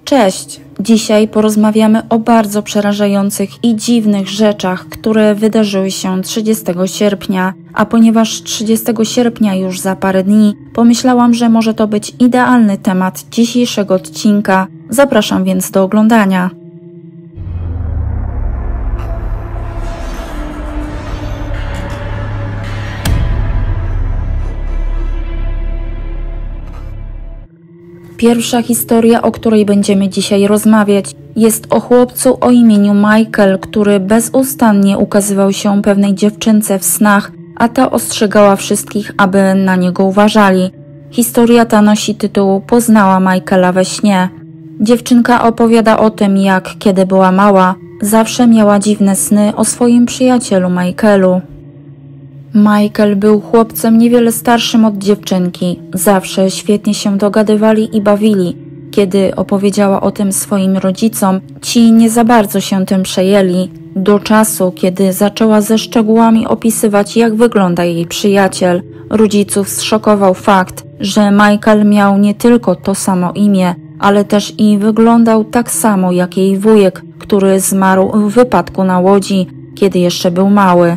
Cześć! Dzisiaj porozmawiamy o bardzo przerażających i dziwnych rzeczach, które wydarzyły się 30 sierpnia, a ponieważ 30 sierpnia już za parę dni, pomyślałam, że może to być idealny temat dzisiejszego odcinka. Zapraszam więc do oglądania. Pierwsza historia, o której będziemy dzisiaj rozmawiać, jest o chłopcu o imieniu Michael, który bezustannie ukazywał się pewnej dziewczynce w snach, a ta ostrzegała wszystkich, aby na niego uważali. Historia ta nosi tytuł Poznała Michaela we śnie. Dziewczynka opowiada o tym, jak kiedy była mała, zawsze miała dziwne sny o swoim przyjacielu Michaelu. Michael był chłopcem niewiele starszym od dziewczynki. Zawsze świetnie się dogadywali i bawili. Kiedy opowiedziała o tym swoim rodzicom, ci nie za bardzo się tym przejęli. Do czasu, kiedy zaczęła ze szczegółami opisywać, jak wygląda jej przyjaciel, rodziców zszokował fakt, że Michael miał nie tylko to samo imię, ale też i wyglądał tak samo jak jej wujek, który zmarł w wypadku na łodzi, kiedy jeszcze był mały.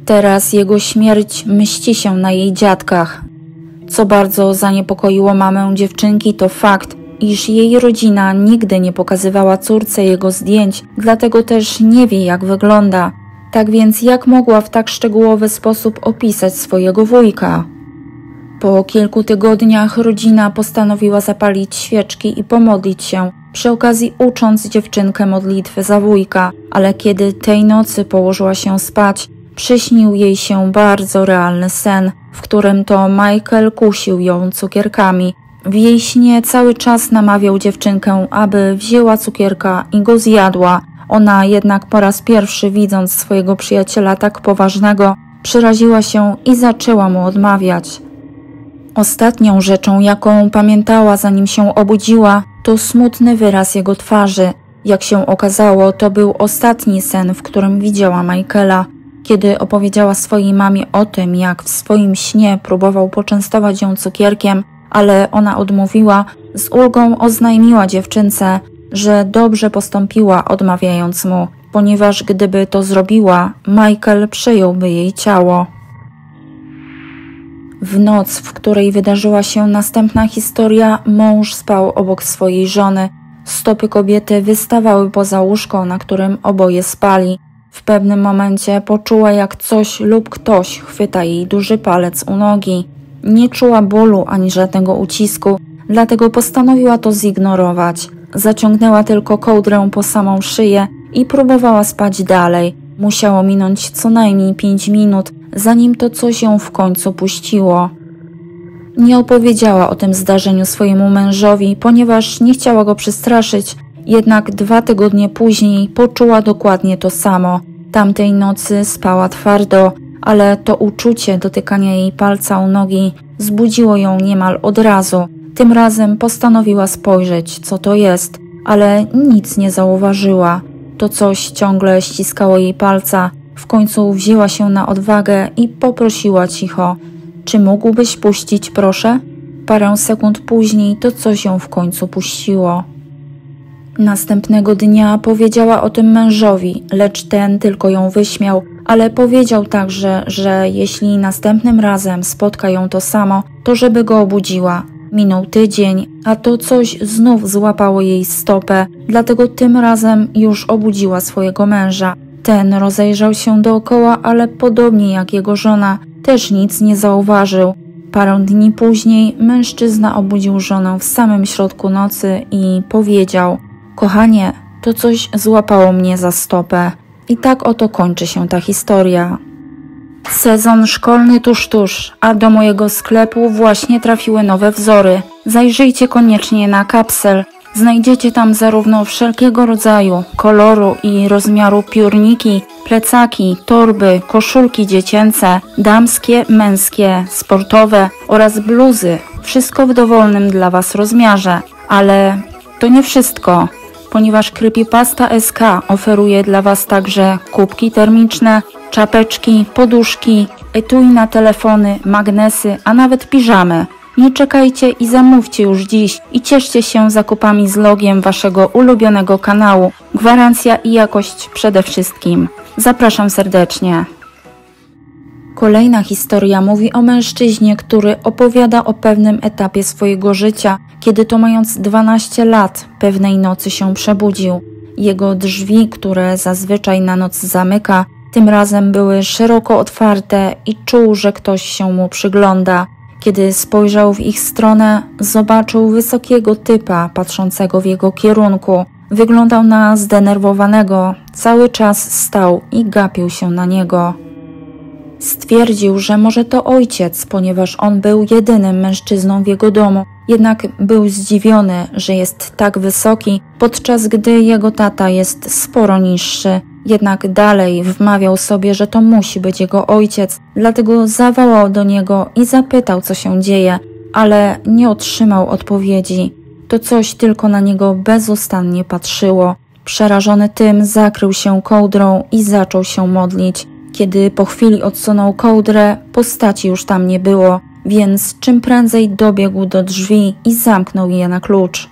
Teraz jego śmierć mści się na jej dziadkach. Co bardzo zaniepokoiło mamę dziewczynki, to fakt, iż jej rodzina nigdy nie pokazywała córce jego zdjęć, dlatego też nie wie, jak wygląda. Tak więc jak mogła w tak szczegółowy sposób opisać swojego wujka? Po kilku tygodniach rodzina postanowiła zapalić świeczki i pomodlić się, przy okazji ucząc dziewczynkę modlitwy za wujka, ale kiedy tej nocy położyła się spać, przyśnił jej się bardzo realny sen, w którym to Michael kusił ją cukierkami. W jej śnie cały czas namawiał dziewczynkę, aby wzięła cukierka i go zjadła. Ona jednak po raz pierwszy, widząc swojego przyjaciela tak poważnego, przeraziła się i zaczęła mu odmawiać. Ostatnią rzeczą, jaką pamiętała, zanim się obudziła, to smutny wyraz jego twarzy. Jak się okazało, to był ostatni sen, w którym widziała Michaela. Kiedy opowiedziała swojej mamie o tym, jak w swoim śnie próbował poczęstować ją cukierkiem, ale ona odmówiła, z ulgą oznajmiła dziewczynce, że dobrze postąpiła, odmawiając mu, ponieważ gdyby to zrobiła, Michael przejąłby jej ciało. W noc, w której wydarzyła się następna historia, mąż spał obok swojej żony. Stopy kobiety wystawały poza łóżko, na którym oboje spali. W pewnym momencie poczuła, jak coś lub ktoś chwyta jej duży palec u nogi. Nie czuła bólu ani żadnego ucisku, dlatego postanowiła to zignorować. Zaciągnęła tylko kołdrę po samą szyję i próbowała spać dalej. Musiało minąć co najmniej 5 minut, zanim to coś ją w końcu puściło. Nie opowiedziała o tym zdarzeniu swojemu mężowi, ponieważ nie chciała go przestraszyć. Jednak 2 tygodnie później poczuła dokładnie to samo. Tamtej nocy spała twardo, ale to uczucie dotykania jej palca u nogi zbudziło ją niemal od razu. Tym razem postanowiła spojrzeć, co to jest, ale nic nie zauważyła. To coś ciągle ściskało jej palca. W końcu wzięła się na odwagę i poprosiła cicho: czy mógłbyś puścić, proszę? Parę sekund później to coś ją w końcu puściło. Następnego dnia powiedziała o tym mężowi, lecz ten tylko ją wyśmiał, ale powiedział także, że jeśli następnym razem spotka ją to samo, to żeby go obudziła. Minął tydzień, a to coś znów złapało jej stopę, dlatego tym razem już obudziła swojego męża. Ten rozejrzał się dookoła, ale podobnie jak jego żona, też nic nie zauważył. Parę dni później mężczyzna obudził żonę w samym środku nocy i powiedział: kochanie, to coś złapało mnie za stopę. I tak oto kończy się ta historia. Sezon szkolny tuż, a do mojego sklepu właśnie trafiły nowe wzory. Zajrzyjcie koniecznie na Kapsel. Znajdziecie tam zarówno wszelkiego rodzaju, koloru i rozmiaru piórniki, plecaki, torby, koszulki dziecięce, damskie, męskie, sportowe oraz bluzy. Wszystko w dowolnym dla Was rozmiarze. Ale to nie wszystko, ponieważ Creepypasta SK oferuje dla Was także kubki termiczne, czapeczki, poduszki, etui na telefony, magnesy, a nawet piżamy. Nie czekajcie i zamówcie już dziś i cieszcie się zakupami z logiem waszego ulubionego kanału. Gwarancja i jakość przede wszystkim. Zapraszam serdecznie. Kolejna historia mówi o mężczyźnie, który opowiada o pewnym etapie swojego życia, kiedy to mając 12 lat pewnej nocy się przebudził. Jego drzwi, które zazwyczaj na noc zamyka, tym razem były szeroko otwarte i czuł, że ktoś się mu przygląda. Kiedy spojrzał w ich stronę, zobaczył wysokiego typa patrzącego w jego kierunku. Wyglądał na zdenerwowanego, cały czas stał i gapił się na niego. Stwierdził, że może to ojciec, ponieważ on był jedynym mężczyzną w jego domu. Jednak był zdziwiony, że jest tak wysoki, podczas gdy jego tata jest sporo niższy. Jednak dalej wmawiał sobie, że to musi być jego ojciec, dlatego zawołał do niego i zapytał, co się dzieje, ale nie otrzymał odpowiedzi. To coś tylko na niego bezustannie patrzyło. Przerażony tym zakrył się kołdrą i zaczął się modlić. Kiedy po chwili odsunął kołdrę, postaci już tam nie było, więc czym prędzej dobiegł do drzwi i zamknął je na klucz.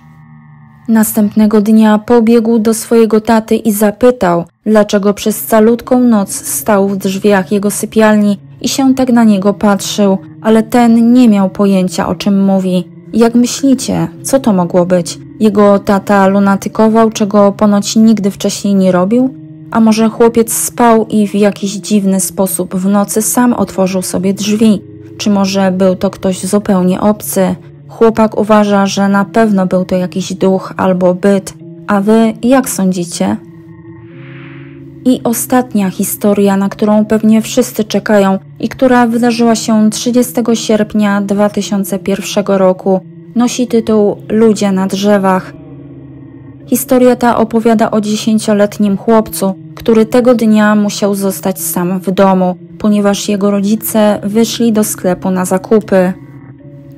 Następnego dnia pobiegł do swojego taty i zapytał, dlaczego przez calutką noc stał w drzwiach jego sypialni i się tak na niego patrzył, ale ten nie miał pojęcia, o czym mówi. Jak myślicie, co to mogło być? Jego tata lunatykował, czego ponoć nigdy wcześniej nie robił? A może chłopiec spał i w jakiś dziwny sposób w nocy sam otworzył sobie drzwi? Czy może był to ktoś zupełnie obcy? Chłopak uważa, że na pewno był to jakiś duch albo byt. A wy jak sądzicie? I ostatnia historia, na którą pewnie wszyscy czekają i która wydarzyła się 30 sierpnia 2001 roku, nosi tytuł Ludzie na drzewach. Historia ta opowiada o 10-letnim chłopcu, który tego dnia musiał zostać sam w domu, ponieważ jego rodzice wyszli do sklepu na zakupy.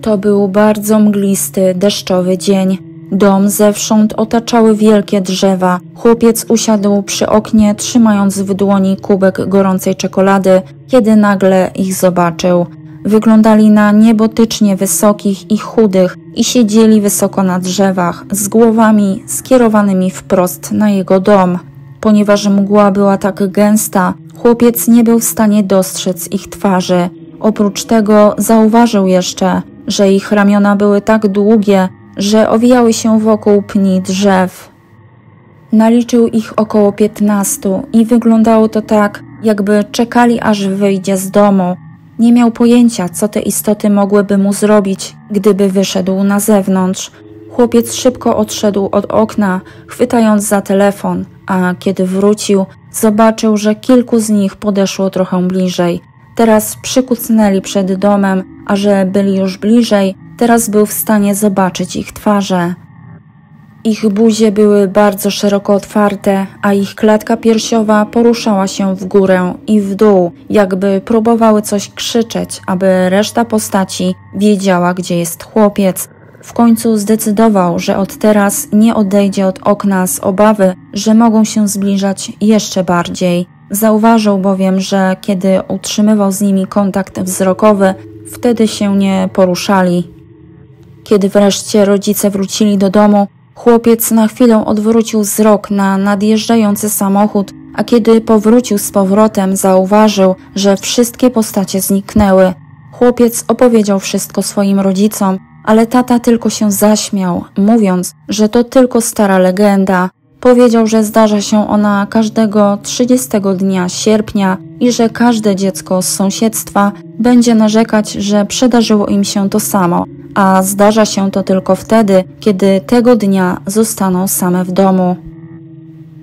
To był bardzo mglisty, deszczowy dzień. Dom zewsząd otaczały wielkie drzewa. Chłopiec usiadł przy oknie, trzymając w dłoni kubek gorącej czekolady, kiedy nagle ich zobaczył. Wyglądali na niebotycznie wysokich i chudych i siedzieli wysoko na drzewach, z głowami skierowanymi wprost na jego dom. Ponieważ mgła była tak gęsta, chłopiec nie był w stanie dostrzec ich twarzy. Oprócz tego zauważył jeszcze, że ich ramiona były tak długie, że owijały się wokół pni drzew. Naliczył ich około 15 i wyglądało to tak, jakby czekali, aż wyjdzie z domu. Nie miał pojęcia, co te istoty mogłyby mu zrobić, gdyby wyszedł na zewnątrz. Chłopiec szybko odszedł od okna, chwytając za telefon, a kiedy wrócił, zobaczył, że kilku z nich podeszło trochę bliżej. Teraz przykucnęli przed domem, a że byli już bliżej, teraz był w stanie zobaczyć ich twarze. Ich buzie były bardzo szeroko otwarte, a ich klatka piersiowa poruszała się w górę i w dół, jakby próbowały coś krzyczeć, aby reszta postaci wiedziała, gdzie jest chłopiec. W końcu zdecydował, że od teraz nie odejdzie od okna z obawy, że mogą się zbliżać jeszcze bardziej. Zauważył bowiem, że kiedy utrzymywał z nimi kontakt wzrokowy, wtedy się nie poruszali. Kiedy wreszcie rodzice wrócili do domu, chłopiec na chwilę odwrócił wzrok na nadjeżdżający samochód, a kiedy powrócił z powrotem, zauważył, że wszystkie postacie zniknęły. Chłopiec opowiedział wszystko swoim rodzicom, ale tata tylko się zaśmiał, mówiąc, że to tylko stara legenda. Powiedział, że zdarza się ona każdego 30 dnia sierpnia i że każde dziecko z sąsiedztwa będzie narzekać, że przydarzyło im się to samo, a zdarza się to tylko wtedy, kiedy tego dnia zostaną same w domu.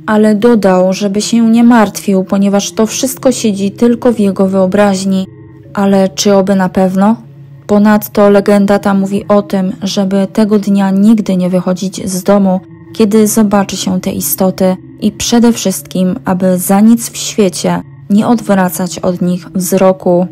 Ale dodał, żeby się nie martwił, ponieważ to wszystko siedzi tylko w jego wyobraźni. Ale czy oby na pewno? Ponadto legenda ta mówi o tym, żeby tego dnia nigdy nie wychodzić z domu, kiedy zobaczy się te istoty i przede wszystkim, aby za nic w świecie nie odwracać od nich wzroku.